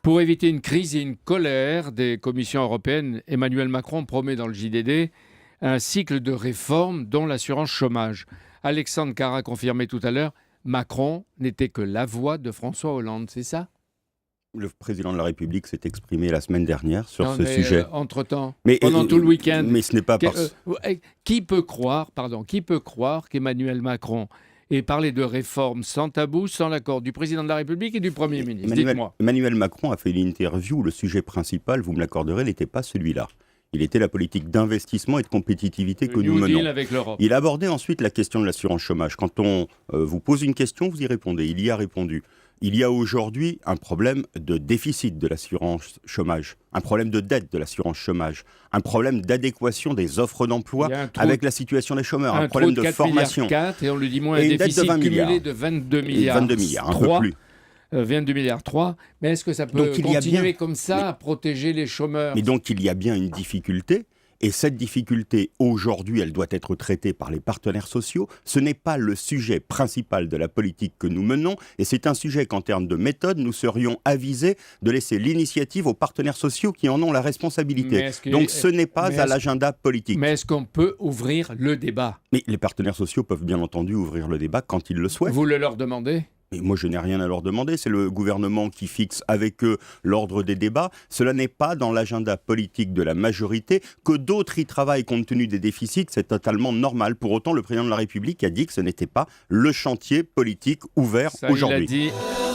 Pour éviter une crise et une colère des commissions européennes, Emmanuel Macron promet dans le JDD un cycle de réformes dont l'assurance chômage. Alexandre Carra confirmait tout à l'heure, Macron n'était que la voix de François Hollande, c'est ça? Le président de la République s'est exprimé la semaine dernière sur ce sujet. Entre-temps, pendant tout le week-end. Mais ce n'est pas parce... Qui peut croire qu'Emmanuel Macron ait parlé de réformes sans tabou, sans l'accord du président de la République et du Premier ministre? Dites-moi. Emmanuel Macron a fait une interview où le sujet principal, vous me l'accorderez, n'était pas celui-là. Il était la politique d'investissement et de compétitivité que nous menons. Avec l'Europe. Il a abordé ensuite la question de l'assurance chômage. Quand on vous pose une question, vous y répondez. Il y a répondu. Il y a aujourd'hui un problème de déficit de l'assurance chômage, un problème de dette de l'assurance chômage, un problème d'adéquation des offres d'emploi avec la situation des chômeurs, un problème de formation. 4 et on lui dit moins un déficit cumulé de 22 milliards. 22 milliards, un peu plus. 22 milliards 3, mais est-ce que ça peut continuer comme ça à protéger les chômeurs? Mais donc il y a bien une difficulté, et cette difficulté, aujourd'hui, elle doit être traitée par les partenaires sociaux. Ce n'est pas le sujet principal de la politique que nous menons, et c'est un sujet qu'en termes de méthode, nous serions avisés de laisser l'initiative aux partenaires sociaux qui en ont la responsabilité. Donc ce n'est pas à l'agenda politique. Mais est-ce qu'on peut ouvrir le débat? Mais les partenaires sociaux peuvent bien entendu ouvrir le débat quand ils le souhaitent. Vous le leur demandez? Et moi, je n'ai rien à leur demander. C'est le gouvernement qui fixe avec eux l'ordre des débats. Cela n'est pas dans l'agenda politique de la majorité. Que d'autres y travaillent compte tenu des déficits, c'est totalement normal. Pour autant, le président de la République a dit que ce n'était pas le chantier politique ouvert aujourd'hui. Il a dit...